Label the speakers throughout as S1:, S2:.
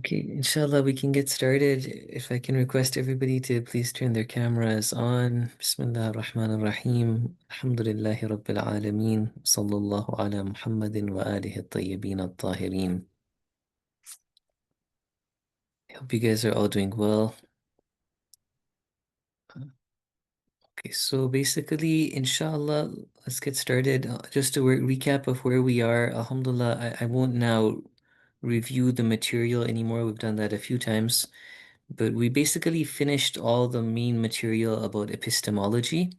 S1: Okay, inshallah, we can get started. If I can request everybody to please turn their cameras on. Bismillah ar-Rahman ar-Rahim. Alhamdulillahi Rabbil Alameen. Sallallahu ala Muhammadin wa alihi at-tayyibin at-tahirin. I hope you guys are all doing well. Okay, so basically, inshallah, let's get started. Just a recap of where we are. Alhamdulillah, I won't now review the material anymore. We've done that a few times. But we basically finished all the main material about epistemology.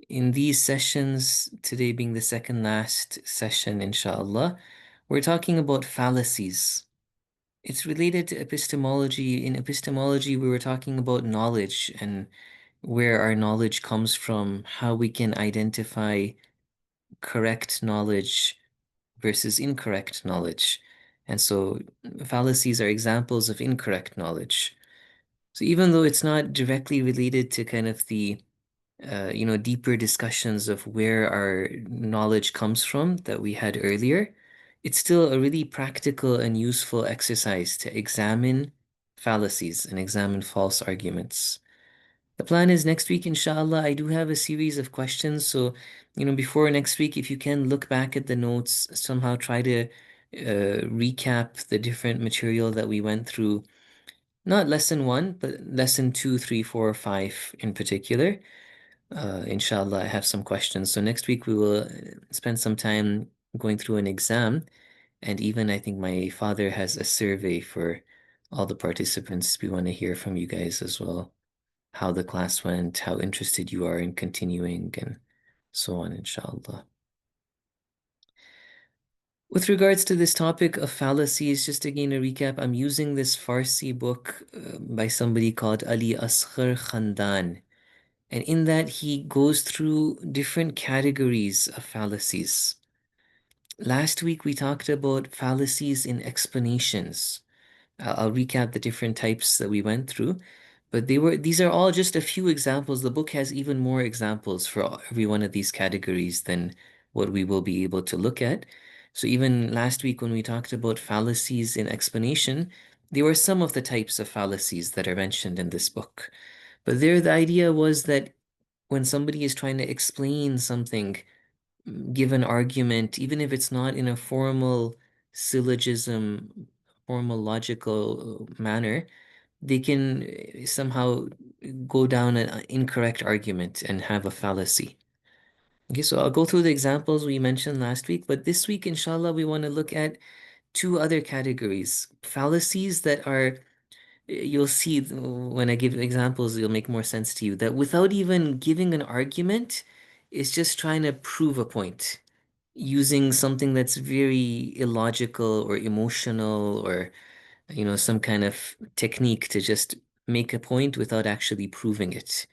S1: In these sessions, today being the second last session, inshallah, we're talking about fallacies. It's related to epistemology. In epistemology, we were talking about knowledge and where our knowledge comes from, how we can identify correct knowledge versus incorrect knowledge. And so fallacies are examples of incorrect knowledge. So even though it's not directly related to kind of the deeper discussions of where our knowledge comes from that we had earlier, it's still a really practical and useful exercise to examine fallacies and examine false arguments. The plan is next week, inshallah, I do have a series of questions. So, before next week, if you can look back at the notes, somehow try to recap the different material that we went through, not lesson one, but lesson two, three, four, five in particular. Inshallah, I have some questions. So next week we will spend some time going through an exam. And even I think my father has a survey for all the participants. We want to hear from you guys as well, how the class went, how interested you are in continuing, and so on, inshallah. With regards to this topic of fallacies, just again a recap, I'm using this Farsi book by somebody called Ali Asghar Khandan. And in that, he goes through different categories of fallacies. Last week, we talked about fallacies in explanations. I'll recap the different types that we went through, but these are all just a few examples. The book has even more examples for every one of these categories than what we will be able to look at. So even last week when we talked about fallacies in explanation, there were some of the types of fallacies that are mentioned in this book. But there, the idea was that when somebody is trying to explain something, give an argument, even if it's not in a formal syllogism, formal logical manner, they can somehow go down an incorrect argument and have a fallacy. Okay, so I'll go through the examples we mentioned last week, but this week, inshallah, we want to look at two other categories, fallacies that are you'll see when I give examples, it'll make more sense to you that without even giving an argument, it's just trying to prove a point using something that's very illogical or emotional or, some kind of technique to just make a point without actually proving it.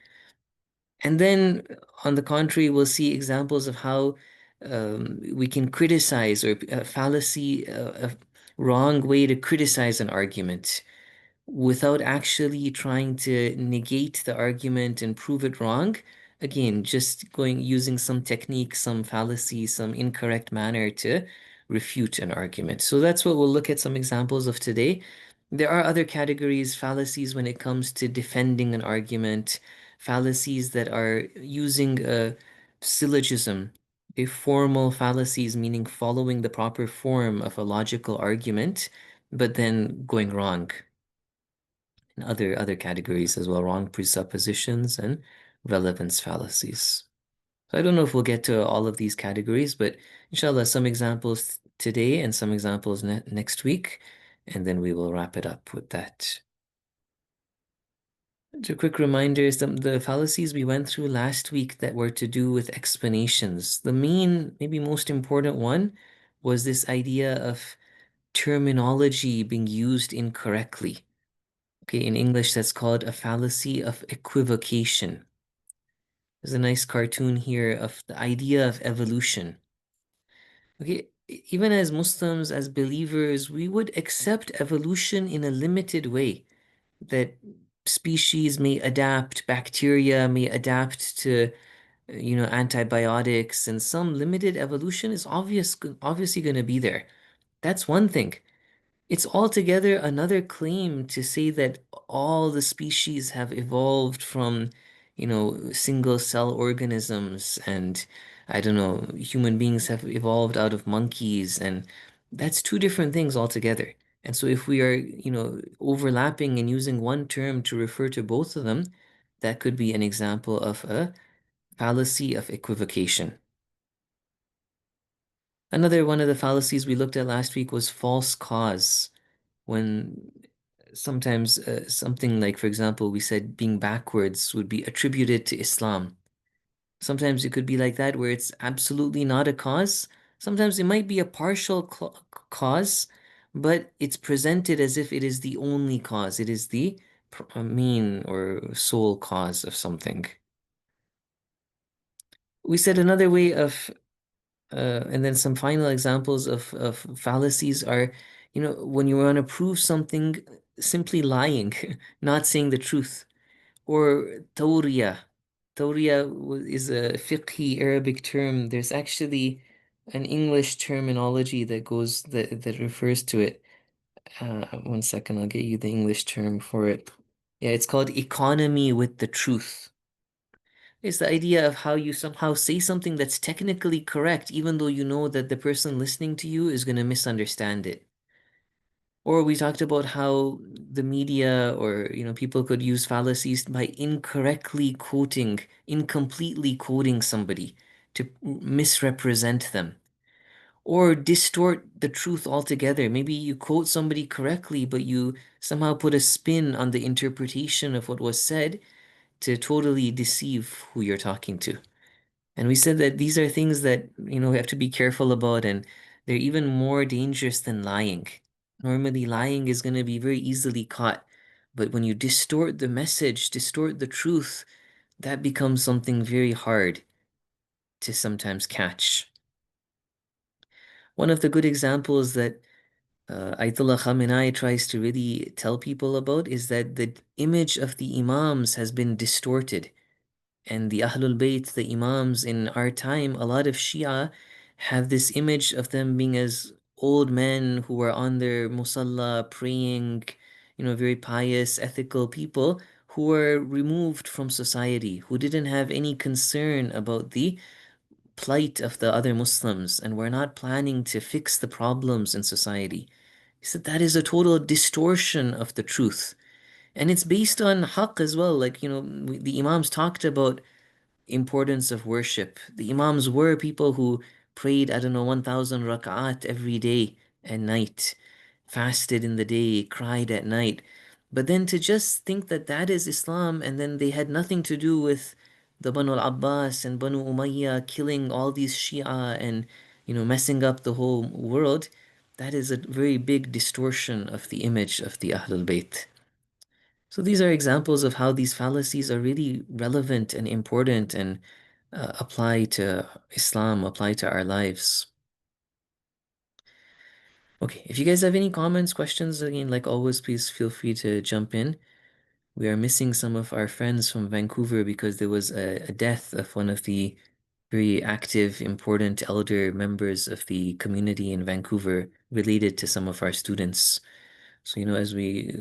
S1: And then, on the contrary, we'll see examples of how we can criticize or a fallacy, a wrong way to criticize an argument without actually trying to negate the argument and prove it wrong. Again, just going using some technique, some fallacy, some incorrect manner to refute an argument. So that's what we'll look at some examples of today. There are other categories, fallacies when it comes to defending an argument, fallacies that are using a syllogism, a formal fallacies, meaning following the proper form of a logical argument, but then going wrong and other categories as well, wrong presuppositions and relevance fallacies. So I don't know if we'll get to all of these categories, but inshallah, some examples today and some examples next week, and then we will wrap it up with that. Just a quick reminder, the fallacies we went through last week that were to do with explanations. The main, maybe most important one was this idea of terminology being used incorrectly. Okay, in English, that's called a fallacy of equivocation. There's a nice cartoon here of the idea of evolution. Okay, even as Muslims, as believers, we would accept evolution in a limited way, that species may adapt, bacteria may adapt to, antibiotics, and some limited evolution is obviously going to be there. That's one thing. It's altogether another claim to say that all the species have evolved from, single cell organisms, and I don't know, human beings have evolved out of monkeys, and that's two different things altogether. And so if we are, overlapping and using one term to refer to both of them, that could be an example of a fallacy of equivocation. Another one of the fallacies we looked at last week was false cause. When sometimes something like, for example, we said being backwards would be attributed to Islam. Sometimes it could be like that, where it's absolutely not a cause. Sometimes it might be a partial cause, but it's presented as if it is the only cause. It is the main or sole cause of something. We said another way of and then some final examples of fallacies are, when you want to prove something, simply lying, not saying the truth. Or tawriya. Is a fiqhi Arabic term. There's actually an English terminology that refers to it. One second, I'll get you the English term for it. Yeah, it's called economy with the truth. It's the idea of how you somehow say something that's technically correct, even though you know that the person listening to you is going to misunderstand it. Or we talked about how the media or, people could use fallacies by incompletely quoting somebody to misrepresent them. Or distort the truth altogether. Maybe you quote somebody correctly, but you somehow put a spin on the interpretation of what was said to totally deceive who you're talking to. And we said that these are things that, we have to be careful about, and they're even more dangerous than lying. Normally, lying is going to be very easily caught. But when you distort the message, distort the truth, that becomes something very hard to sometimes catch. One of the good examples that Ayatollah Khamenei tries to really tell people about is that the image of the Imams has been distorted. And the Ahlul Bayt, the Imams in our time, a lot of Shia have this image of them being as old men who are on their musalla praying, very pious, ethical people who were removed from society, who didn't have any concern about the plight of the other Muslims and were not planning to fix the problems in society. He said that is a total distortion of the truth. And it's based on haqq as well. Like, the Imams talked about importance of worship. The Imams were people who prayed, I don't know, 1,000 rak'at every day and night, fasted in the day, cried at night. But then to just think that that is Islam, and then they had nothing to do with the Banu al-Abbas and Banu Umayyah killing all these Shia and, messing up the whole world, that is a very big distortion of the image of the Ahlul Bayt. So these are examples of how these fallacies are really relevant and important and apply to Islam, apply to our lives. Okay, if you guys have any comments, questions, again, like always, please feel free to jump in. We are missing some of our friends from Vancouver because there was a death of one of the very active, important elder members of the community in Vancouver related to some of our students. So, as we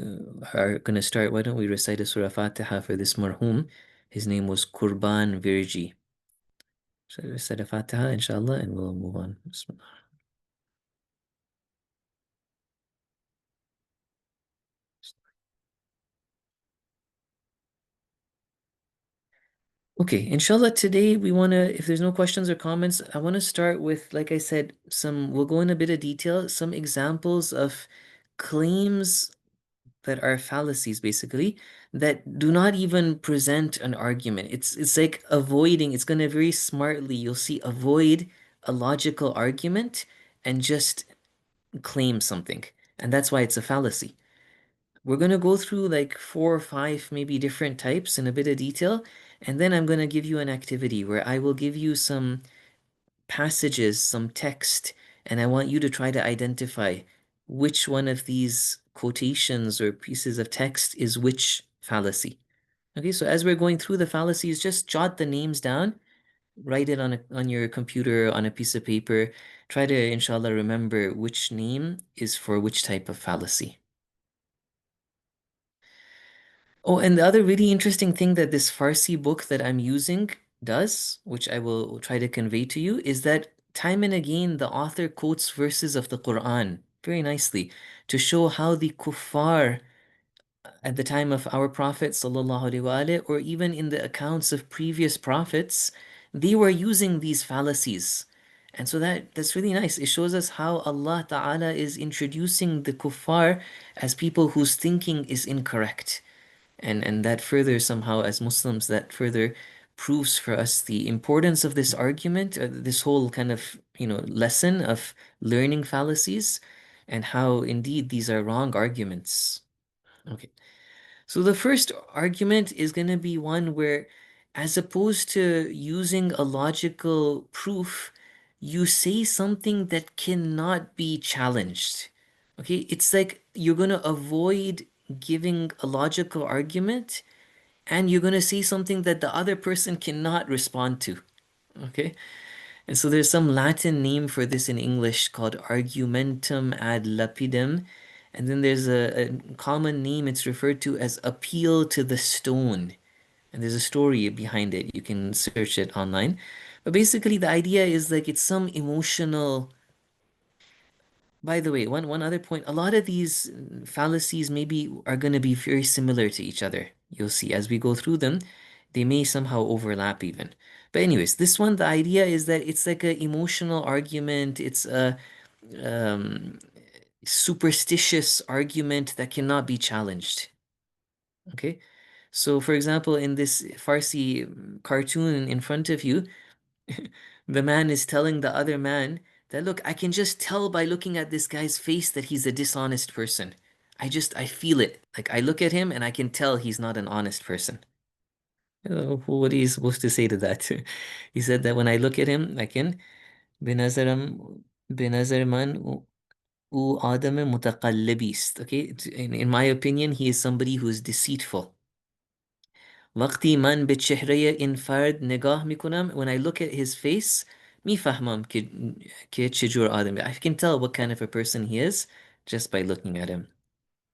S1: are going to start, why don't we recite a Surah Fatiha for this marhum? His name was Qurban Virji. So, recite a Fatiha, inshallah, and we'll move on. Bismillah. Okay, inshallah, today we want to, if there's no questions or comments, I want to start with, like I said, we'll go in a bit of detail, some examples of claims that are fallacies basically that do not even present an argument. It's like avoiding, it's going to very smartly, you'll see, avoid a logical argument and just claim something. And that's why it's a fallacy. We're going to go through like four or five maybe different types in a bit of detail, and then I'm going to give you an activity where I will give you some passages, some text, and I want you to try to identify which one of these quotations or pieces of text is which fallacy. Okay, so as we're going through the fallacies, just jot the names down, write it on your computer on a piece of paper, try to, inshallah, remember which name is for which type of fallacy. Oh, and the other really interesting thing that this Farsi book that I'm using does, which I will try to convey to you, is that time and again the author quotes verses of the Quran very nicely to show how the kuffar at the time of our Prophet sallallahu alaihi wasallam, or even in the accounts of previous prophets, they were using these fallacies. And so that's really nice. It shows us how Allah Ta'ala is introducing the kuffar as people whose thinking is incorrect. And that further somehow as Muslims that further proves for us the importance of this argument, this whole kind of, lesson of learning fallacies and how indeed these are wrong arguments. Okay. So the first argument is going to be one where, as opposed to using a logical proof, you say something that cannot be challenged. Okay, it's like you're going to avoid giving a logical argument and you're going to say something that the other person cannot respond to. Okay, and so there's some Latin name for this in English called argumentum ad lapidem. And then there's a common name it's referred to as appeal to the stone. And there's a story behind it. You can search it online. But basically, the idea is like it's some emotional. By the way, one other point, a lot of these fallacies maybe are going to be very similar to each other. You'll see as we go through them, they may somehow overlap even. But anyways, this one, the idea is that it's like an emotional argument. It's a um, superstitious argument that cannot be challenged. Okay? So, for example, in this Farsi cartoon in front of you, the man is telling the other man that, look, I can just tell by looking at this guy's face that he's a dishonest person. I feel it. Like, I look at him and I can tell he's not an honest person. What are you supposed to say to that? He said that when I look at him, I can, بنظرم بنظر من او آدم متقلبی است. Okay, in my opinion, he is somebody who is deceitful. وقتی من به چهره این فرد نگاه میکنم, when I look at his face, میفهمم که چجور آدمی. I can tell what kind of a person he is just by looking at him.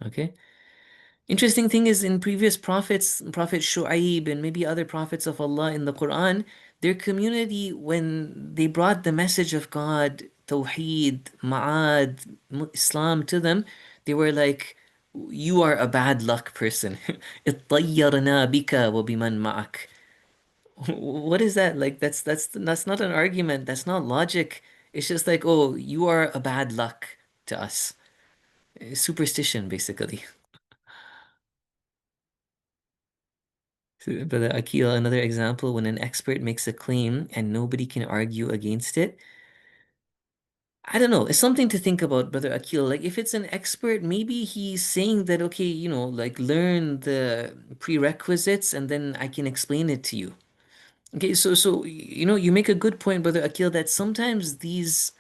S1: Okay? Interesting thing is in previous prophets, Prophet Shu'aib and maybe other prophets of Allah in the Quran, their community, when they brought the message of God, Tawheed, Ma'ad, Islam to them, they were like, you are a bad luck person. اطيرنا بك وبمن معك. What is that? Like that's not an argument. That's not logic. It's just like, oh, you are a bad luck to us. Superstition, basically. So, Brother Akil, another example, when an expert makes a claim and nobody can argue against it. I don't know. It's something to think about, Brother Akil. Like, if it's an expert, maybe he's saying that, okay, like learn the prerequisites and then I can explain it to you. Okay, so you make a good point, Brother Akil, that sometimes these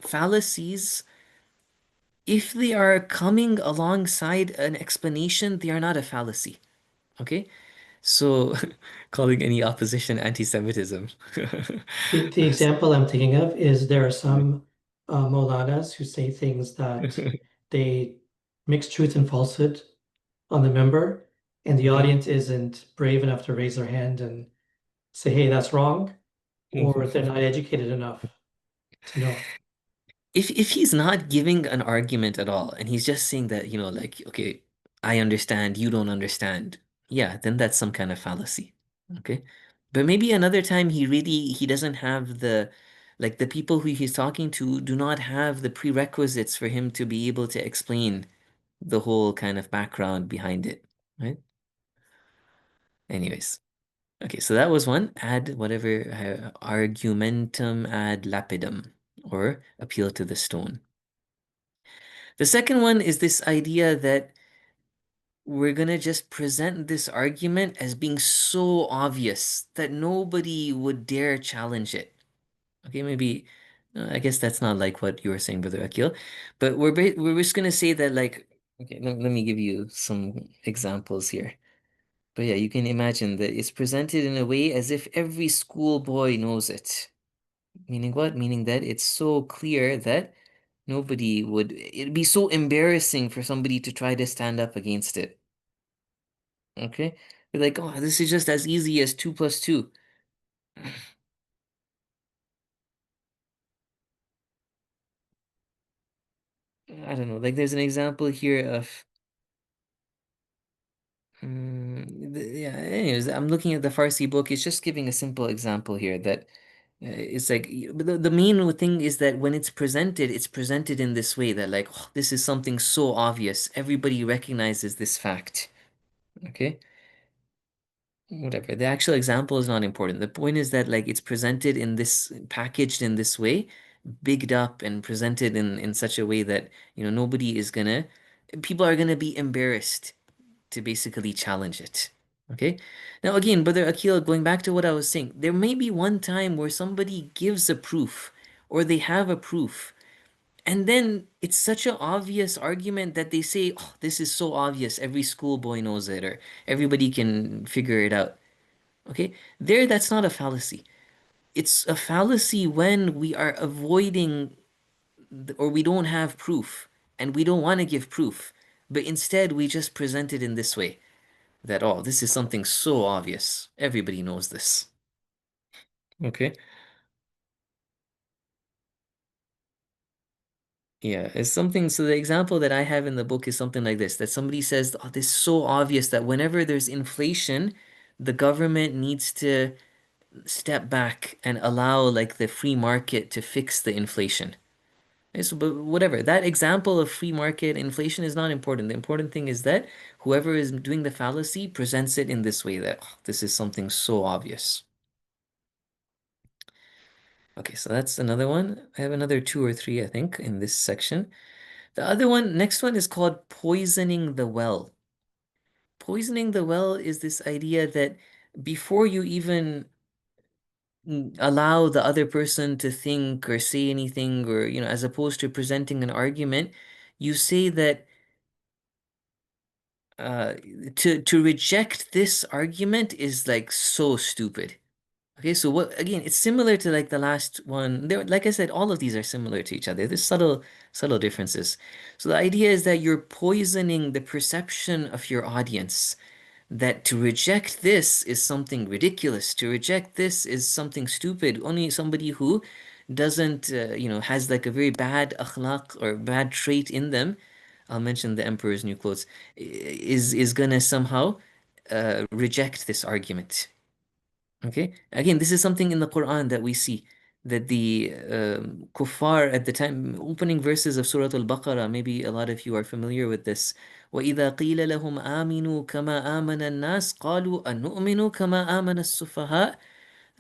S1: fallacies, if they are coming alongside an explanation, they are not a fallacy. Okay? So calling any opposition anti-Semitism.
S2: The example I'm thinking of is there are some Maulanas who say things that they mix truth and falsehood on the member, and the audience isn't brave enough to raise their hand and say, hey, that's wrong, or they're not educated enough to know.
S1: If he's not giving an argument at all and he's just saying that, like, okay, I understand, you don't understand. Yeah, then that's some kind of fallacy. Okay. But maybe another time he doesn't have the people who he's talking to do not have the prerequisites for him to be able to explain the whole kind of background behind it, right? Anyways. Okay, so that was one. Ad whatever, argumentum ad lapidem, or appeal to the stone. The second one is this idea that we're gonna just present this argument as being so obvious that nobody would dare challenge it. Okay, maybe I guess that's not like what you were saying, Brother Akil, but we're just gonna say that like, okay, let me give you some examples here. But yeah, you can imagine that it's presented in a way as if every schoolboy knows it. Meaning what? Meaning that it's so clear that it'd be so embarrassing for somebody to try to stand up against it. Okay? We're like, oh, this is just as easy as two plus two. I don't know. Like there's an example here of yeah, anyways, I'm looking at the Farsi book. It's just giving a simple example here that it's like but the main thing is that when it's presented in this way that like oh, this is something so obvious. Everybody recognizes this fact. Okay? Whatever. The actual example is not important. The point is that like it's presented in this packaged in this way, bigged up and presented in such a way that, nobody is gonna people are gonna be embarrassed to basically challenge it. Okay? Now again, Brother Akil, going back to what I was saying, there may be one time where somebody gives a proof or they have a proof, and then it's such an obvious argument that they say, oh, this is so obvious, every schoolboy knows it, or everybody can figure it out. Okay? There, that's not a fallacy. It's a fallacy when we are avoiding or we don't have proof and we don't want to give proof, but instead we just present it in this way that, oh, this is something so obvious. Everybody knows this. Okay. Yeah, it's something. So the example that I have in the book is something like this, that somebody says, oh, this is so obvious that whenever there's inflation, the government needs to step back and allow like the free market to fix the inflation. But whatever, that example of free market inflation is not important. The important thing is that whoever is doing the fallacy presents it in this way that "Oh, this is something so obvious." Okay, so that's another one. I have another two or three, I think, in this section. The other one, next one is called poisoning the well. Poisoning the well is this idea that before you even allow the other person to think or say anything, or, as opposed to presenting an argument, you say that uh to reject this argument is like so stupid. Okay, so what again, it's similar to like the last one. There, like I said, all of these are similar to each other. There's subtle differences. So the idea is that you're poisoning the perception of your audience, that to reject this is something ridiculous. To reject this is something stupid. Only somebody who doesn't, has like a very bad akhlaq or bad trait in them. I'll mention the Emperor's New Clothes, is gonna somehow reject this argument. Okay. Again, this is something in the Quran that we see that the kuffar at the time, opening verses of Surah Al-Baqarah, maybe a lot of you are familiar with this. وَإِذَا قِيلَ لَهُمْ آمِنُوا كَمَا آمَنَ النَّاسِ قَالُوا أَنُؤْمِنُ كَمَا آمَنَ السُّفَهَاءُ.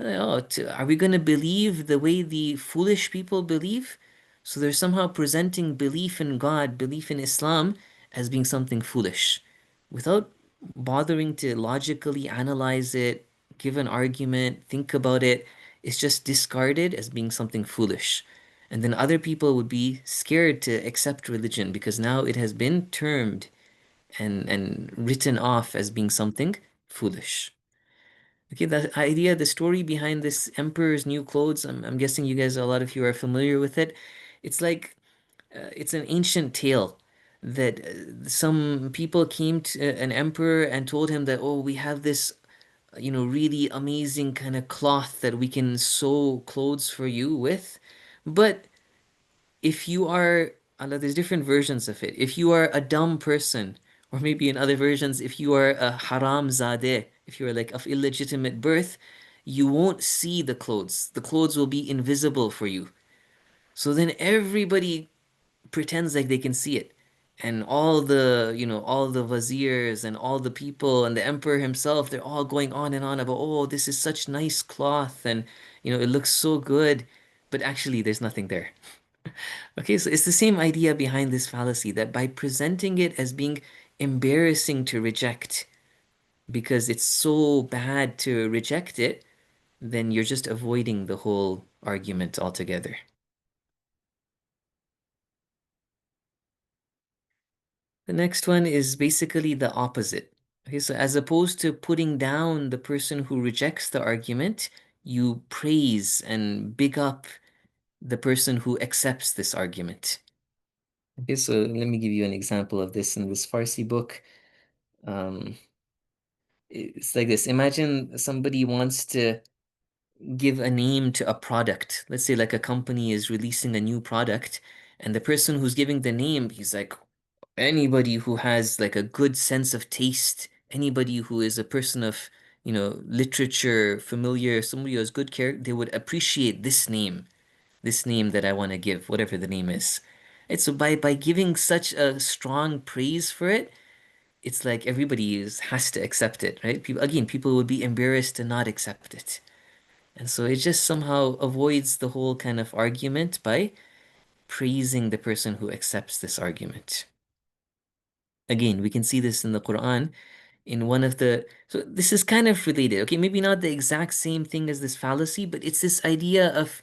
S1: Oh, are we going to believe the way the foolish people believe? So they're somehow presenting belief in God, belief in Islam, as being something foolish, without bothering to logically analyze it, give an argument, think about it. It's just discarded as being something foolish. And then other people would be scared to accept religion because now it has been termed and written off as being something foolish. Okay, the idea, the story behind this Emperor's New Clothes, I'm guessing you guys, a lot of you are familiar with it. It's like, it's an ancient tale that some people came to an emperor and told him that, oh, we have this, really amazing kind of cloth that we can sew clothes for you with. But if you are, Allah, there's different versions of it. If you are a dumb person, or maybe in other versions, if you are a haram zadeh, if you are like of illegitimate birth, you won't see the clothes. The clothes will be invisible for you. So then everybody pretends like they can see it. And all the viziers and all the people and the emperor himself, they're all going on and on about, oh, this is such nice cloth and, it looks so good. But actually, there's nothing there. Okay, so it's the same idea behind this fallacy that by presenting it as being embarrassing to reject because it's so bad to reject it, then you're just avoiding the whole argument altogether. The next one is basically the opposite. Okay, so as opposed to putting down the person who rejects the argument, you praise and big up the person who accepts this argument. Okay, so let me give you an example of this in this Farsi book. Um, it's like this. Imagine somebody wants to give a name to a product. Let's say like a company is releasing a new product, and the person who's giving the name, he's like, anybody who has like a good sense of taste, anybody who is a person of, literature, familiar, somebody who has good character, they would appreciate this name that I want to give, whatever the name is. And so by giving such a strong praise for it, it's like has to accept it, right? People would be embarrassed to not accept it. And so it just somehow avoids the whole kind of argument by praising the person who accepts this argument. Again, we can see this in the Quran in one of the, so this is kind of related. Okay, maybe not the exact same thing as this fallacy, but it's this idea of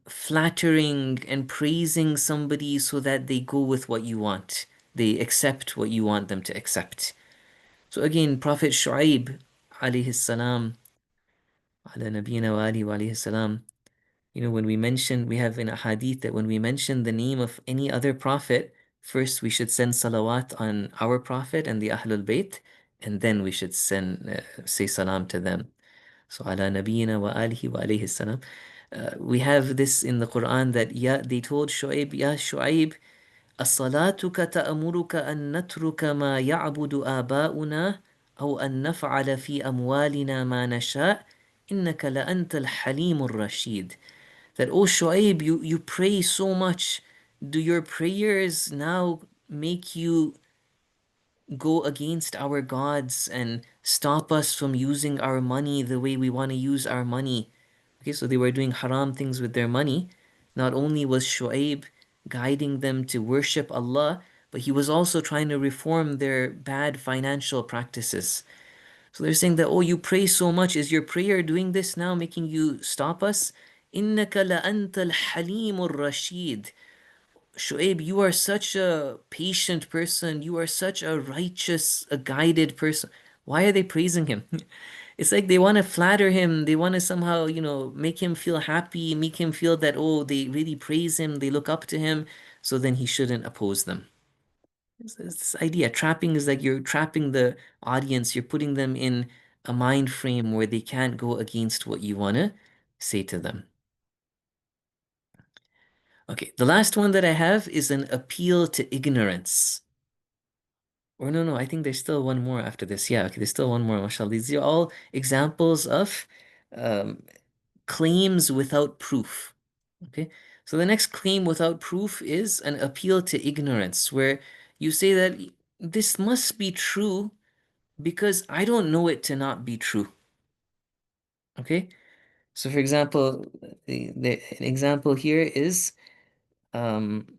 S1: flattering and praising somebody so that they go with what you want. They accept what you want them to accept. So again, Prophet Shu'aib alayhi salam, ala nabiyina wa alihi wa alayhi salam, when we have in a hadith that when we mention the name of any other prophet, first we should send salawat on our prophet and the Ahlul Bayt, and then we should say salam to them. So ala nabiyina wa alihi wa alayhi salam. We have this in the Quran that they told Shu'aib, Ya Shu'aib, أصلاتك تأمرك أن نترك ما يعبد آباؤنا أو أن نفعل في أموالنا ما نشاء إنك لأنت الحليم الرشيد. That, oh Shu'aib, you pray so much. Do your prayers now make you go against our gods and stop us from using our money the way we want to use our money? Okay, so they were doing haram things with their money. Not only was Shu'aib guiding them to worship Allah, but he was also trying to reform their bad financial practices. So they're saying that, oh, you pray so much. Is your prayer doing this now, making you stop us? إِنَّكَ لَأَنْتَ الْحَلِيمُ الرَّشِيدُ. Shu'aib, you are such a patient person. You are such a righteous, a guided person. Why are they praising him? It's like they want to flatter him. They want to somehow, make him feel happy, make him feel that, oh, they really praise him, they look up to him, so then he shouldn't oppose them. It's this idea. Trapping is like you're trapping the audience, you're putting them in a mind frame where they can't go against what you want to say to them. Okay, the last one that I have is an appeal to ignorance. Or no, I think there's still one more after this. Yeah, okay, there's still one more, mashallah. These are all examples of um, claims without proof. Okay, so the next claim without proof is an appeal to ignorance, where you say that this must be true because I don't know it to not be true. Okay, so for example, an example here is um,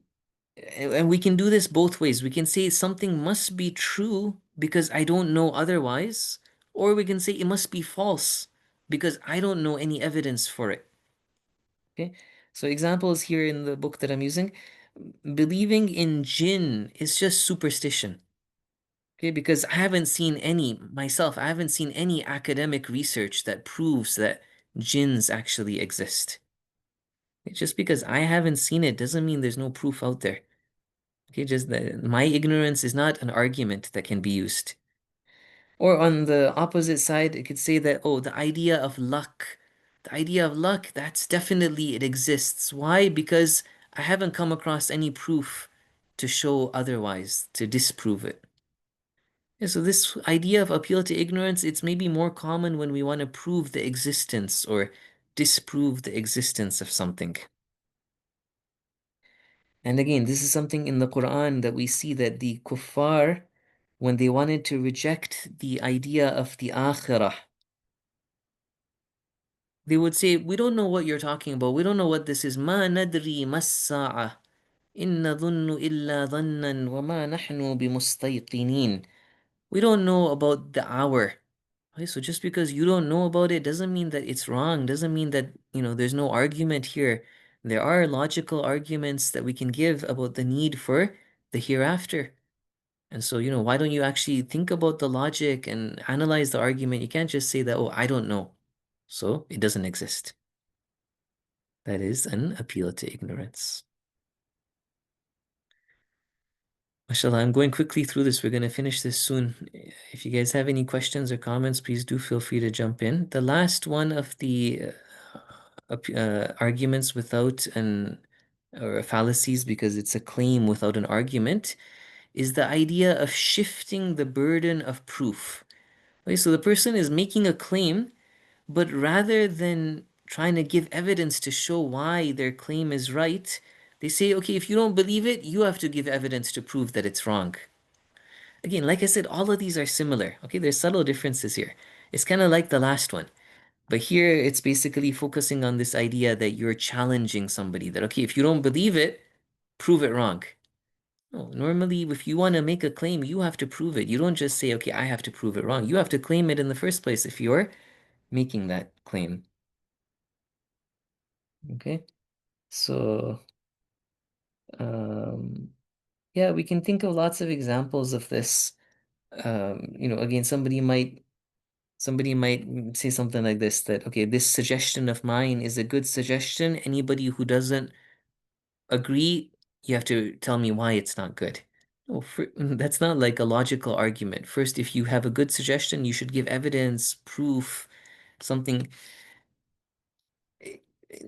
S1: and we can do this both ways. We can say something must be true because I don't know otherwise, or we can say it must be false because I don't know any evidence for it. Okay, so examples here in the book that I'm using, believing in jinn is just superstition. Okay, because I haven't seen any myself, I haven't seen any academic research that proves that jinns actually exist. Just because I haven't seen it doesn't mean there's no proof out there. Okay, just my ignorance is not an argument that can be used. Or on the opposite side, it could say that, oh, the idea of luck, it exists. Why? Because I haven't come across any proof to show otherwise, to disprove it. Yeah, so this idea of appeal to ignorance, it's maybe more common when we want to prove the existence or disprove the existence of something. And again, this is something in the Quran that we see that the kuffar, when they wanted to reject the idea of the akhirah, they would say, we don't know what you're talking about. We don't know what this is. ما ندري ما الساعة إن نظن إلا ظنا وما نحن بمستيقنين. We don't know about the hour. Okay, so just because you don't know about it doesn't mean that it's wrong, doesn't mean that, there's no argument here. There are logical arguments that we can give about the need for the hereafter. And so, why don't you actually think about the logic and analyze the argument? You can't just say that, oh, I don't know. So it doesn't exist. That is an appeal to ignorance. MashaAllah, I'm going quickly through this. We're going to finish this soon. If you guys have any questions or comments, please do feel free to jump in. The last one of the arguments without an or fallacies, because it's a claim without an argument, is the idea of shifting the burden of proof. Okay, so the person is making a claim, but rather than trying to give evidence to show why their claim is right, they say, okay, if you don't believe it, you have to give evidence to prove that it's wrong. Again, like I said, all of these are similar. Okay, there's subtle differences here. It's kind of like the last one. But here it's basically focusing on this idea that you're challenging somebody that, okay, if you don't believe it, prove it wrong. No, normally, if you want to make a claim, you have to prove it. You don't just say, okay, I have to prove it wrong. You have to claim it in the first place if you're making that claim. Okay, so um, yeah, we can think of lots of examples of this. Again, somebody might say something like this, that, okay, this suggestion of mine is a good suggestion. Anybody who doesn't agree, you have to tell me why it's not good. No, that's not like a logical argument. First, if you have a good suggestion, you should give evidence, proof, something. Eh,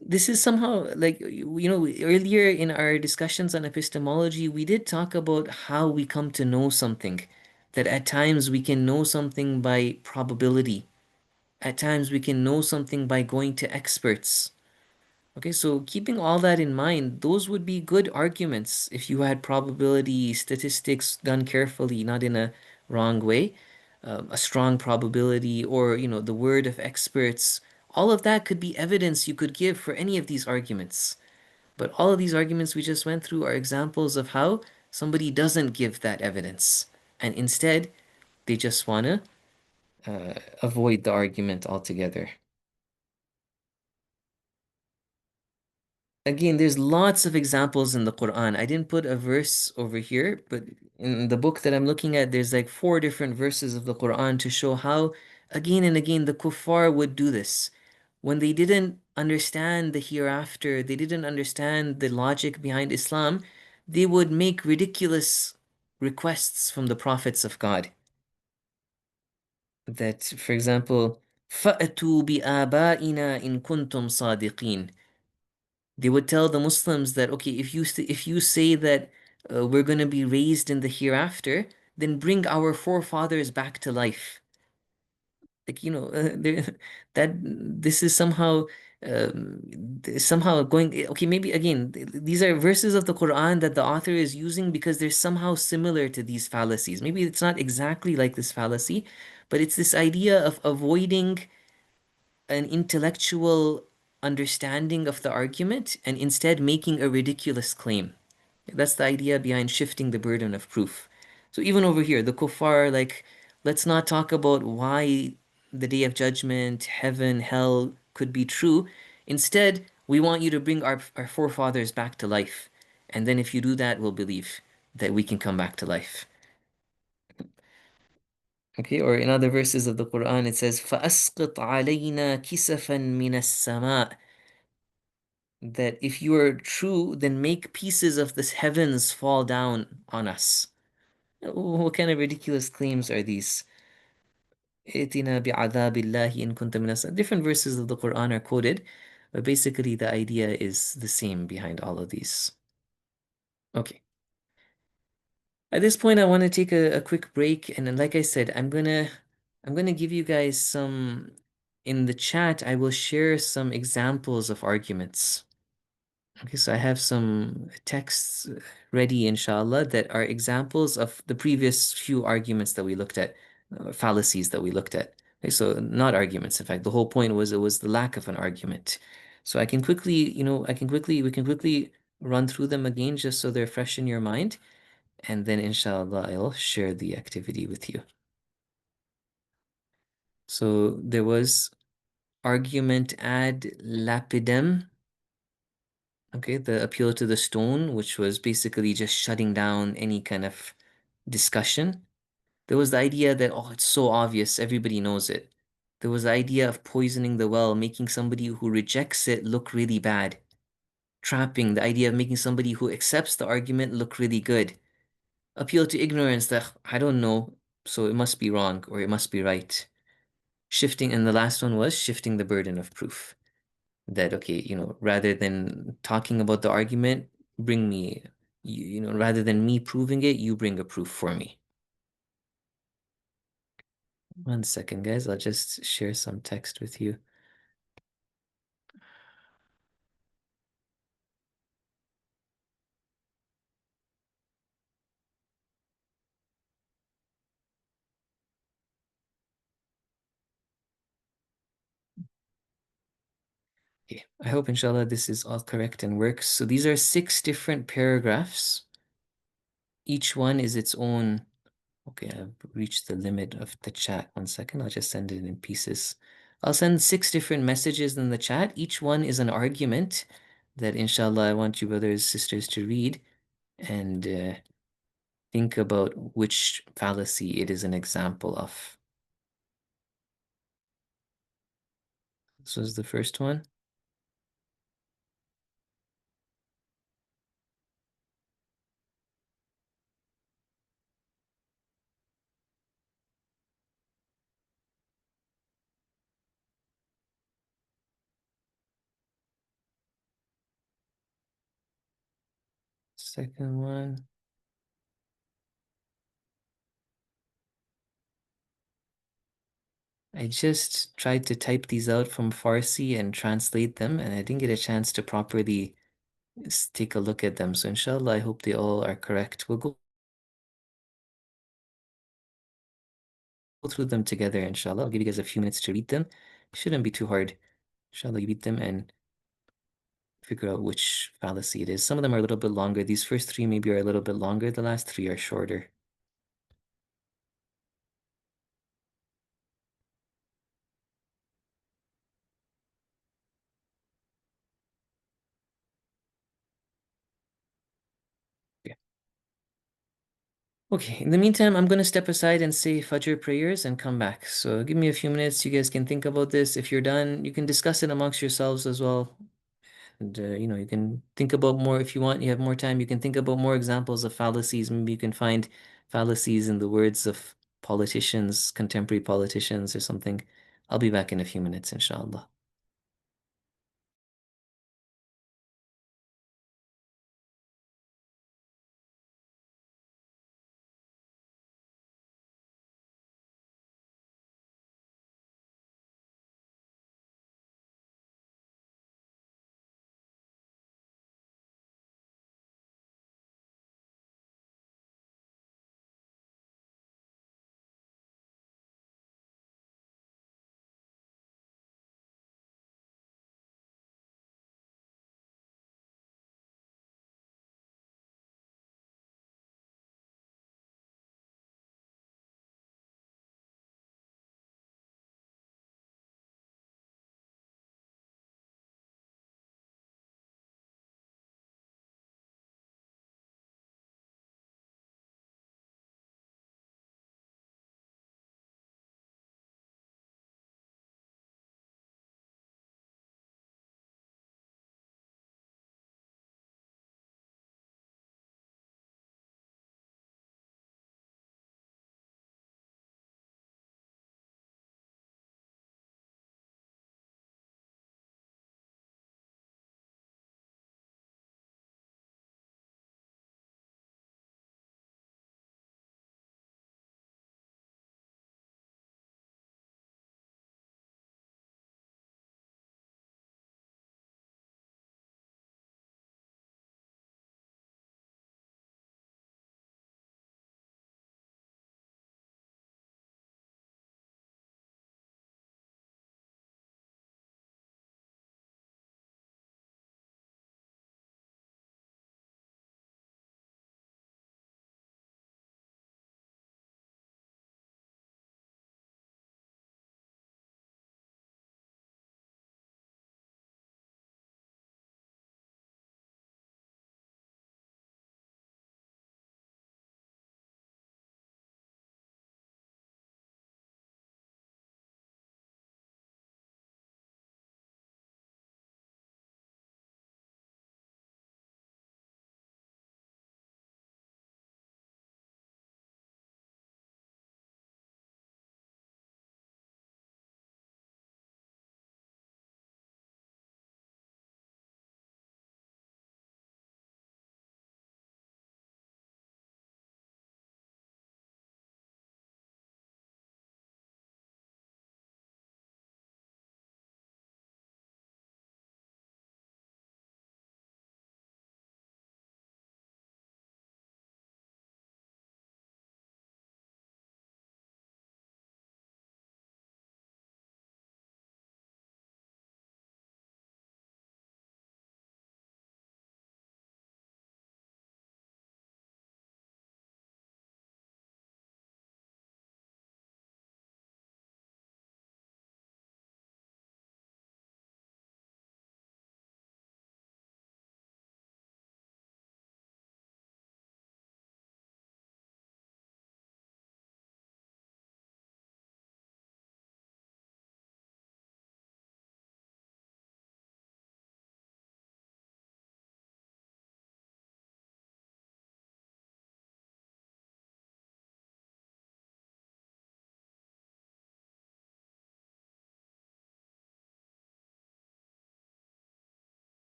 S1: This is somehow like, earlier in our discussions on epistemology, we did talk about how we come to know something, that at times we can know something by probability. At times we can know something by going to experts. Okay, so keeping all that in mind, those would be good arguments if you had probability statistics done carefully, not in a wrong way, a strong probability, or, the word of experts. All of that could be evidence you could give for any of these arguments. But all of these arguments we just went through are examples of how somebody doesn't give that evidence. And instead, they just want to avoid the argument altogether. Again, there's lots of examples in the Quran. I didn't put a verse over here, but in the book that I'm looking at, there's like four different verses of the Quran to show how, again and again, the kuffar would do this. When they didn't understand the hereafter, they didn't understand the logic behind Islam, they would make ridiculous requests from the prophets of God. That, for example, فَأْتُوا بِآبَائِنَا إِن كُنتُمْ صَادِقِينَ. They would tell the Muslims that, okay, if you say that we're going to be raised in the hereafter, then bring our forefathers back to life. Like, that this is somehow going, okay, maybe again, these are verses of the Quran that the author is using because they're somehow similar to these fallacies. Maybe it's not exactly like this fallacy, but it's this idea of avoiding an intellectual understanding of the argument and instead making a ridiculous claim. That's the idea behind shifting the burden of proof. So even over here, the kuffar, like, let's not talk about why the day of judgment, heaven, hell could be true. Instead, we want you to bring our forefathers back to life. And then if you do that, we'll believe that we can come back to life. Okay, or in other verses of the Quran, it says, فَأَسْقِطْ عَلَيْنَا كِسَفًا مِنَ السَّمَاءِ, that if you are true, then make pieces of the heavens fall down on us. What kind of ridiculous claims are these? ائتنا بعذاب الله إن كنت من Different verses of the Quran are quoted, but basically the idea is the same behind all of these. Okay. At this point, I want to take a quick break, and then, like I said, I'm gonna give you guys some in the chat. I will share some examples of arguments. Okay, so I have some texts ready, inshallah, that are examples of the previous few arguments that we looked at, fallacies that we looked at. Okay, so not arguments. In fact, the whole point was it was the lack of an argument. So I can quickly, we can quickly run through them again just so they're fresh in your mind. And then, inshallah, I'll share the activity with you. So there was argument ad lapidem. Okay, the appeal to the stone, which was basically just shutting down any kind of discussion. There was the idea that, oh, it's so obvious, everybody knows it. There was the idea of poisoning the well, making somebody who rejects it look really bad. Trapping, the idea of making somebody who accepts the argument look really good. Appeal to ignorance, that I don't know, so it must be wrong or it must be right. Shifting, and the last one was shifting the burden of proof. That, okay, rather than talking about the argument, bring me, rather than me proving it, you bring a proof for me. One second, guys, I'll just share some text with you. Okay, I hope inshallah this is all correct and works. So these are 6 different paragraphs. Each one is its own. Okay, I've reached the limit of the chat. One second, I'll just send it in pieces. I'll send 6 different messages in the chat. Each one is an argument that inshallah I want you brothers, sisters to read and think about which fallacy it is an example of. This was the first one. Second one. I just tried to type these out from Farsi and translate them, and I didn't get a chance to properly take a look at them. So inshallah, I hope they all are correct. We'll go through them together, inshallah. I'll give you guys a few minutes to read them. It shouldn't be too hard. Inshallah, you read them and figure out which fallacy it is. Some of them are a little bit longer. These first 3 maybe are a little bit longer. The last 3 are shorter. Okay. Okay, in the meantime, I'm going to step aside and say Fajr prayers and come back. So give me a few minutes. You guys can think about this. If you're done, you can discuss it amongst yourselves as well. And, you can think about more if you want. You have more time. You can think about more examples of fallacies. Maybe you can find fallacies in the words of politicians, contemporary politicians or something. I'll be back in a few minutes, inshallah.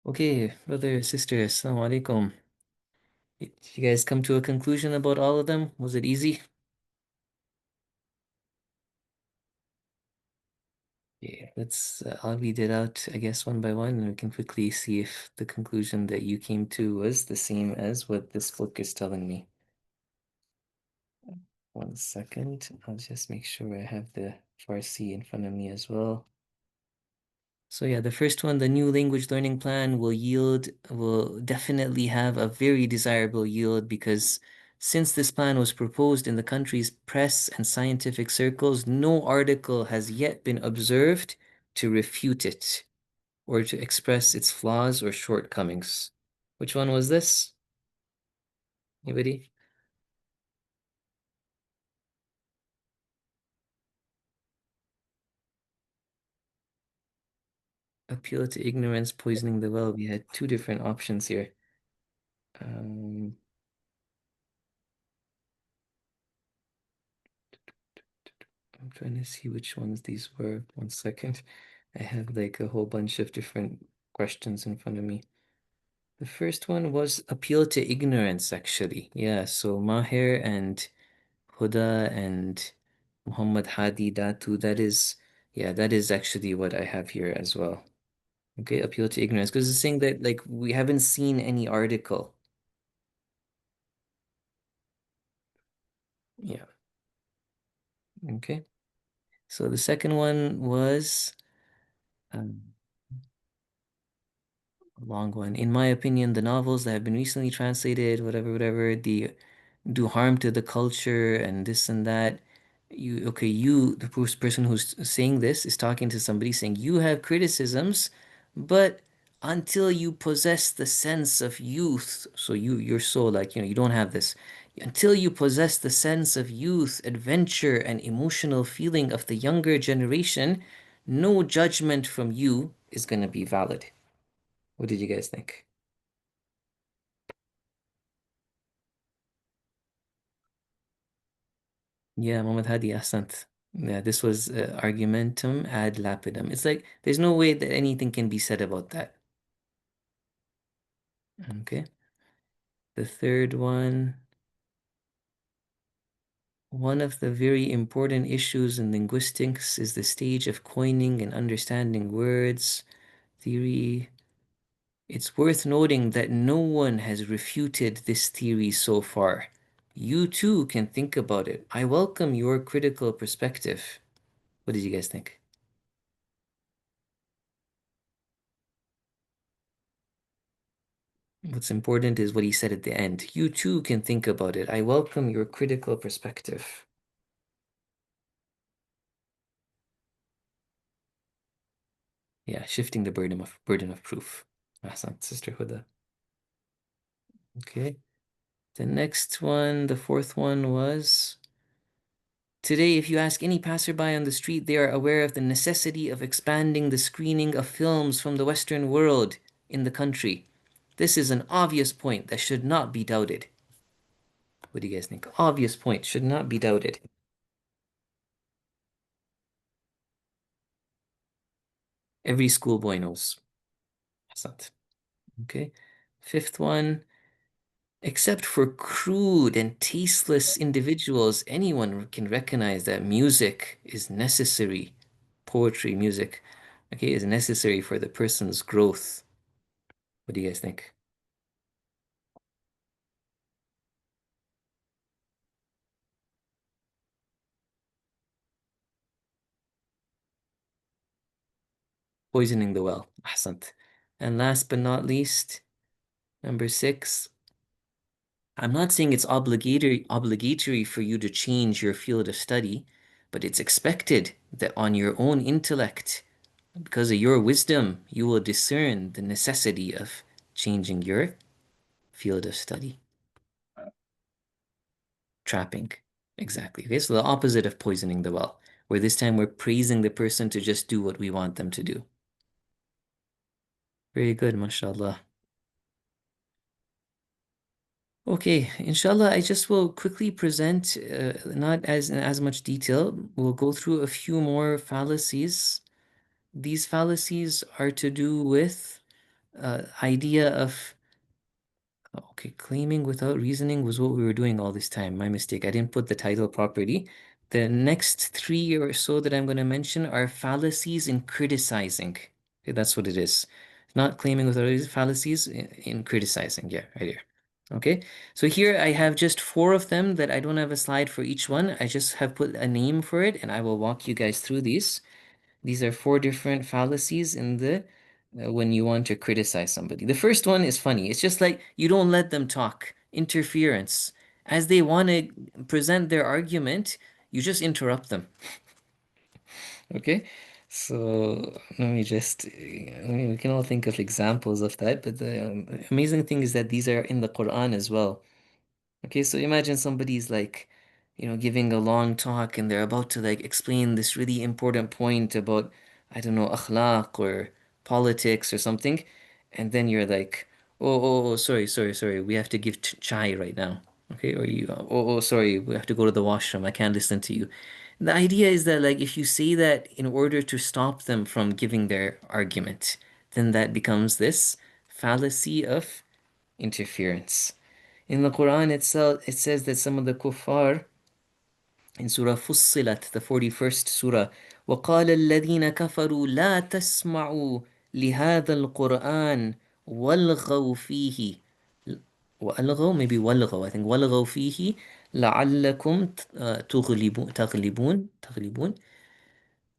S1: Okay, brother, sister, assalamu alaikum. Did you guys come to a conclusion about all of them? Was it easy? Yeah, I'll read it out, I guess, one by one, and we can quickly see if the conclusion that you came to was the same as what this book is telling me. One second, I'll just make sure I have the Farsi in front of me as well. So yeah, the first one, the new language learning plan will definitely have a very desirable yield because since this plan was proposed in the country's press and scientific circles, no article has yet been observed to refute it or to express its flaws or shortcomings. Which one was this? Anybody? Appeal to ignorance, poisoning the well. We had two different options here. Um, I'm trying to see which ones these were. One second. I have like a whole bunch of different questions in front of me. The first one was appeal to ignorance, actually. Yeah, so Maher and Huda and Muhammad Hadi Datu, yeah, that is actually what I have here as well. Okay, appeal to ignorance, because it's saying that like we haven't seen any article. Yeah, okay. So the second one was um, a long one. In my opinion, the novels that have been recently translated, whatever, they do harm to the culture and this and that. The person who's saying this is talking to somebody saying you have criticisms, but until you possess the sense of youth, so you're so like, you don't have this. Until you possess the sense of youth, adventure, and emotional feeling of the younger generation, no judgment from you is going to be valid. What did you guys think? Yeah, Muhammad Hadi Ahsant. Yeah, this was argumentum ad lapidem. It's like there's no way that anything can be said about that. Okay. The third one of the very important issues in linguistics is the stage of coining and understanding words, theory. It's worth noting that no one has refuted this theory so far. You too can think about it. I welcome your critical perspective. What did you guys think? What's important is what he said at the end. You too can think about it. I welcome your critical perspective. Yeah, shifting the burden of proof. Ahsan, Sister Huda. Okay. The next one, the fourth one was today, if you ask any passerby on the street, they are aware of the necessity of expanding the screening of films from the Western world in the country. This is an obvious point that should not be doubted. What do you guys think? Obvious point should not be doubted. Every schoolboy knows. Ahsan. Okay. Fifth one, except for crude and tasteless individuals, anyone can recognize that music is necessary. Poetry, music, okay, is necessary for the person's growth. What do you guys think? Poisoning the well. Ahsant. And last but not least, number six, I'm not saying it's obligatory for you to change your field of study, but it's expected that on your own intellect, because of your wisdom, you will discern the necessity of changing your field of study. Trapping. Exactly. Okay, so the opposite of poisoning the well, where this time we're praising the person to just do what we want them to do. Very good, mashallah. Okay, inshallah, I just will quickly present, not as in as much detail. We'll go through a few more fallacies. These fallacies are to do with idea of okay, claiming without reasoning was what we were doing all this time. My mistake. I didn't put the title properly. The next three or so that I'm going to mention are fallacies in criticizing. Okay, that's what it is. Not claiming without reason, fallacies in criticizing. Yeah, right here. Okay, so here I have just four of them that I don't have a slide for each one. I just have put a name for it, and I will walk you guys through these. These are four different fallacies in the when you want to criticize somebody. The first one is funny. It's just like you don't let them talk. Interference. As they want to present their argument, you just interrupt them. Okay? So let me just, I mean, we can all think of examples of that, but the amazing thing is that these are in the Quran as well. Okay, so imagine somebody's like, giving a long talk and they're about to like explain this really important point about, I don't know, akhlaq or politics or something. And then you're like, sorry, we have to give chai right now. Okay, or sorry, we have to go to the washroom. I can't listen to you. The idea is that like if you say that in order to stop them from giving their argument, then that becomes this fallacy of interference. In the Quran itself, it says that some of the kuffar in Surah Fussilat, the 41st Surah, وَقَالَ الَّذِينَ كَفَرُوا لَا تَسْمَعُوا لِهَذَا الْقُرْآنِ وَالْغَوْا فِيهِ وَأَلْغَوْا, maybe وَالْغَوْا, I think وَالْغَوْا فِيهِ لَعَلَّكُمْ تغلبون.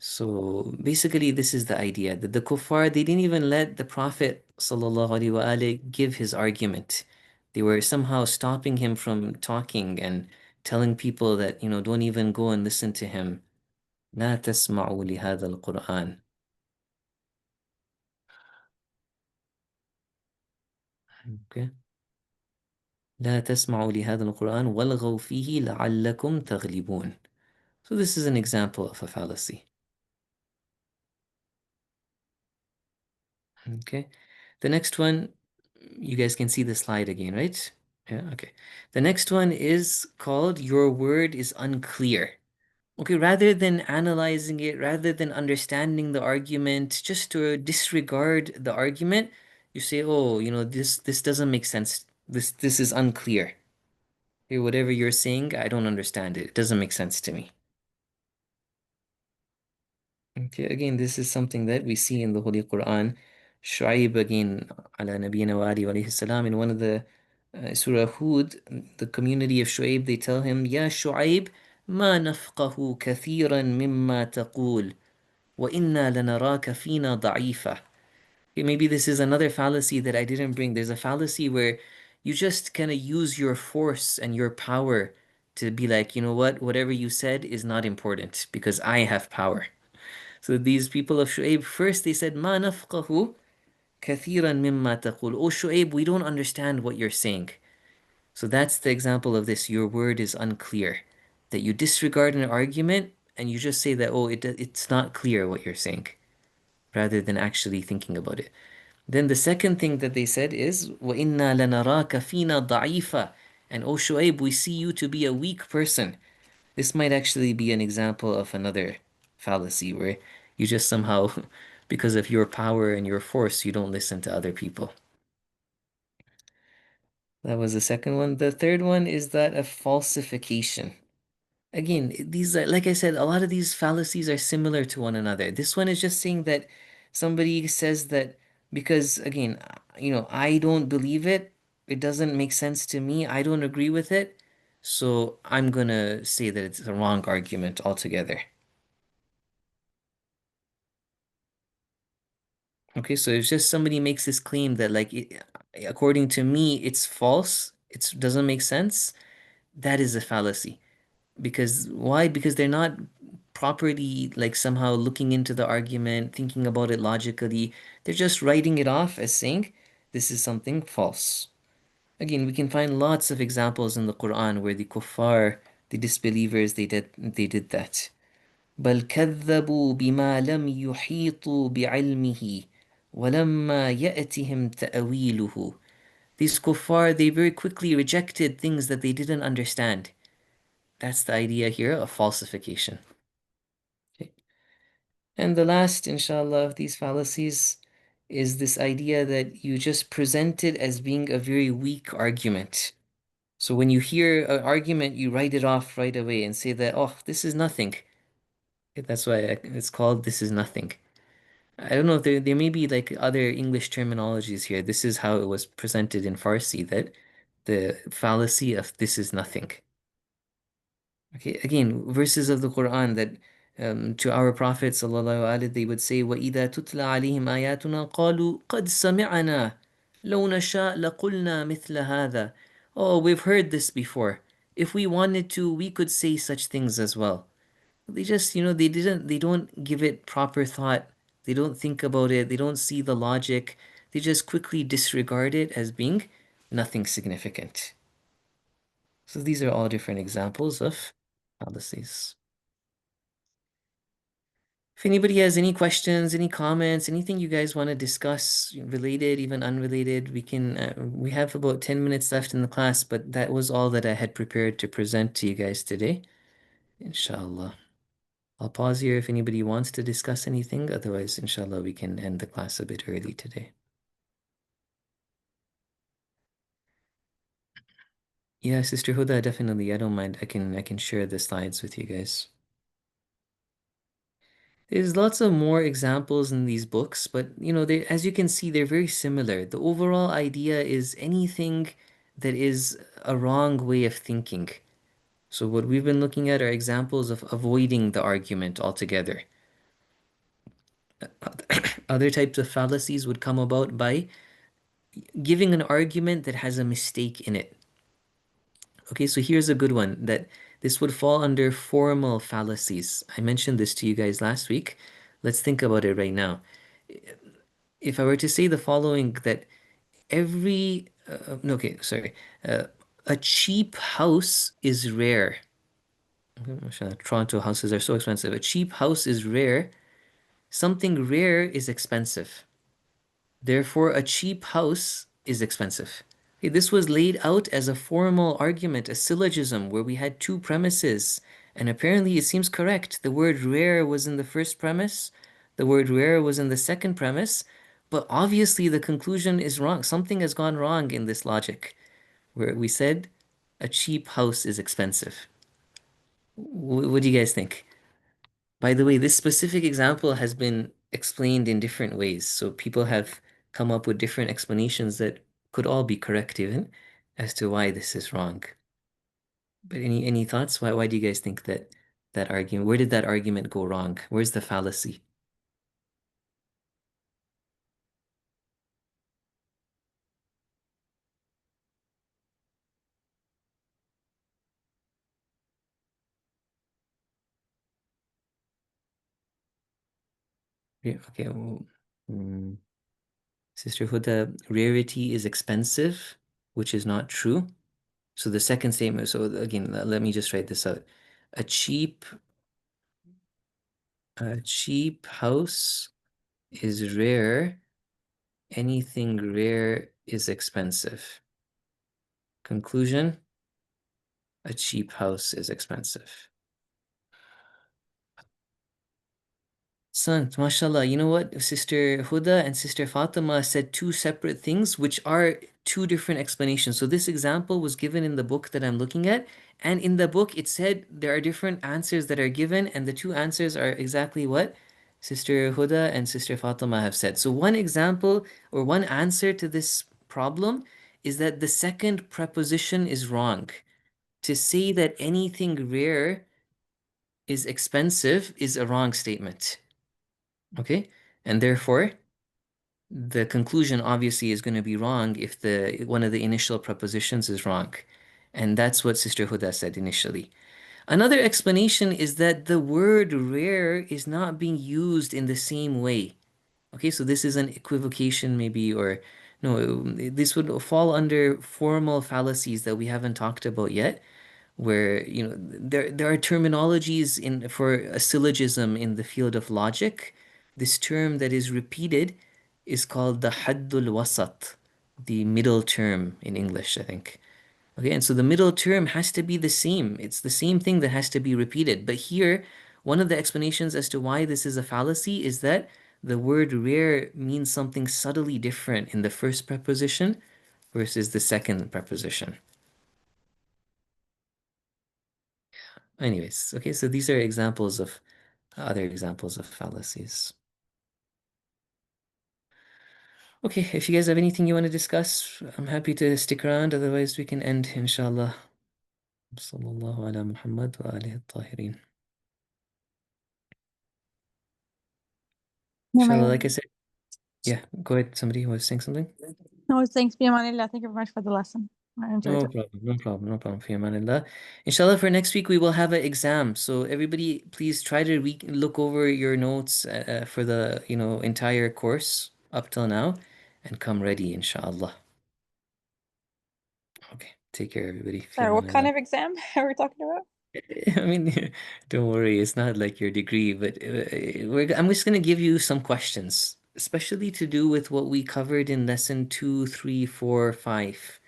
S1: So basically, this is the idea that the kuffar, they didn't even let the Prophet ﷺ give his argument. They were somehow stopping him from talking and telling people that, don't even go and listen to him. لا تسمعوا لهذا القرآن. Okay. لا تسمعوا لهذا القرآن والغوا فيه لعلكم تغلبون. So this is an example of a fallacy. Okay. The next one, you guys can see the slide again, right? Yeah, okay. The next one is called Your Word is Unclear. Okay, rather than analyzing it, rather than understanding the argument, just to disregard the argument, you say, "Oh, this doesn't make sense. This is unclear. Okay, whatever you're saying, I don't understand it. It doesn't make sense to me." Okay, again, this is something that we see in the Holy Quran. Shu'aib again, ala nabiyina wa alihi wa alayhi salam, in one of the Surah Hud, the community of Shu'aib, they tell him, Ya Shu'aib, ma nafqahu kathiran mimma taqul, wa inna lanaraka fina da'ifa. Okay, maybe this is another fallacy that I didn't bring. There's a fallacy where you just kind of use your force and your power to be like, you know what, whatever you said is not important because I have power. So these people of Shu'aib, first they said, Ma nafqahu kathiran mimma taqul. Oh Shu'aib, we don't understand what you're saying. So that's the example of this. Your word is unclear. That you disregard an argument and you just say that, oh, it's not clear what you're saying, rather than actually thinking about it. Then the second thing that they said is, وَإِنَّا لَنَرَاكَ فِينَا ضَعِيفًا. And oh Shu'aib, we see you to be a weak person. This might actually be an example of another fallacy where you just somehow, because of your power and your force, you don't listen to other people. That was the second one. The third one is that of falsification. Again, these are, like I said, a lot of these fallacies are similar to one another. This one is just saying that somebody says that because, again, I don't believe it, it doesn't make sense to me, I don't agree with it, so I'm gonna say that it's a wrong argument altogether. Okay, so if just somebody makes this claim that like according to me it's false, it doesn't make sense, that is a fallacy. Because why? Because they're not properly like somehow looking into the argument, thinking about it logically. They're just writing it off as saying this is something false. Again, we can find lots of examples in the Quran where the kuffar, the disbelievers, they did that. بل كذبوا بما لم يحيطوا بعلمه ولما يأتهم تأويله. These kuffar, they very quickly rejected things that they didn't understand. That's the idea here of falsification. Okay. And the last, inshallah, of these fallacies is this idea that you just present it as being a very weak argument. So when you hear an argument, you write it off right away and say that, oh, this is nothing. That's why it's called this is nothing. I don't know if there may be like other English terminologies here. This is how it was presented in Farsi, that the fallacy of this is nothing. Okay, again, verses of the Quran that to our Prophet sallallahu alaihi they would say, وَإِذَا تُتْلَى عَلَيْهِمْ آيَاتُنَا قَالُوا قَدْ سَمِعْنَا لَوْ نَشَاء لَقُلْنَا مِثْلَ هَذَا. Oh, we've heard this before. If we wanted to, we could say such things as well. They just, they don't give it proper thought. They don't think about it. They don't see the logic. They just quickly disregard it as being nothing significant. So these are all different examples of fallacies. If anybody has any questions, any comments, anything you guys want to discuss, related, even unrelated, we have about 10 minutes left in the class, but that was all that I had prepared to present to you guys today. Inshallah. I'll pause here if anybody wants to discuss anything. Otherwise, inshallah, we can end the class a bit early today. Yeah, Sister Huda, definitely. I don't mind. I can share the slides with you guys. There's lots of more examples in these books, but as you can see, they're very similar. The overall idea is anything that is a wrong way of thinking. So what we've been looking at are examples of avoiding the argument altogether. Other types of fallacies would come about by giving an argument that has a mistake in it. Okay, so here's a good one that this would fall under formal fallacies. I mentioned this to you guys last week. Let's think about it right now. If I were to say the following, that no, okay, sorry, a cheap house is rare. Toronto houses are so expensive. A cheap house is rare. Something rare is expensive. Therefore, a cheap house is expensive. Okay, this was laid out as a formal argument, a syllogism, where we had two premises. And apparently it seems correct. The word rare was in the first premise, the word rare was in the second premise, but obviously the conclusion is wrong. Something has gone wrong in this logic, where we said a cheap house is expensive. What do you guys think? By the way, this specific example has been explained in different ways. So people have come up with different explanations that could all be correct even as to why this is wrong. But any thoughts? Why do you guys think that argument, where did that argument go wrong? Where's the fallacy? Okay, well, mm, Sister Huda, rarity is expensive, which is not true. So the second statement, so again, let me just write this out. A cheap, a cheap house is rare. Anything rare is expensive. Conclusion, a cheap house is expensive. Son, mashallah, you know what? Sister Huda and Sister Fatima said two separate things, which are two different explanations. So this example was given in the book that I'm looking at, and in the book it said there are different answers that are given, and the two answers are exactly what Sister Huda and Sister Fatima have said. So one example or one answer to this problem is that the second preposition is wrong. To say that anything rare is expensive is a wrong statement. Okay? And therefore, the conclusion obviously is going to be wrong if the one of the initial prepositions is wrong. And that's what Sister Huda said initially. Another explanation is that the word rare is not being used in the same way. Okay, so this is an equivocation maybe, or no, this would fall under formal fallacies that we haven't talked about yet, where there are terminologies in for a syllogism in the field of logic. This term that is repeated is called the haddul wasat, the middle term in English, I think. Okay, and so the middle term has to be the same. It's the same thing that has to be repeated. But here, one of the explanations as to why this is a fallacy is that the word rare means something subtly different in the first preposition versus the second preposition. Anyways, okay, so these are examples of other examples of fallacies. Okay, if you guys have anything you want to discuss, I'm happy to stick around. Otherwise, we can end, inshallah. Sallallahu ala Muhammad wa alihi tahirin. Inshallah, like I said, yeah, go ahead. Somebody was saying something?
S3: No, thanks, Biamanillah. Thank you very much for the lesson. I enjoyed
S1: No
S3: it.
S1: problem, no problem, no problem. Fi amanillah. Inshallah, for next week we will have an exam. So everybody, please try to re look over your notes for the entire course up till now, and come ready, inshallah. Okay, take care, everybody. Fi
S3: Sorry, what kind
S1: amanillah.
S3: of exam are we talking about?
S1: I mean, don't worry, it's not like your degree, but I'm just gonna give you some questions, especially to do with what we covered in lesson 2, 3, 4, 5,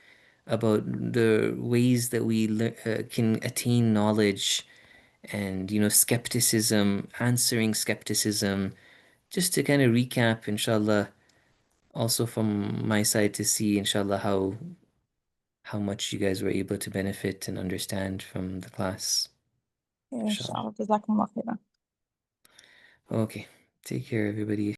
S1: about the ways that we can attain knowledge and, skepticism, answering skepticism, just to kind of recap, inshallah, also from my side to see, inshallah, how much you guys were able to benefit and understand from the class,
S3: Yeah,
S1: inshallah.
S3: inshallah. Jazakumullah khairan.
S1: Okay, take care, everybody.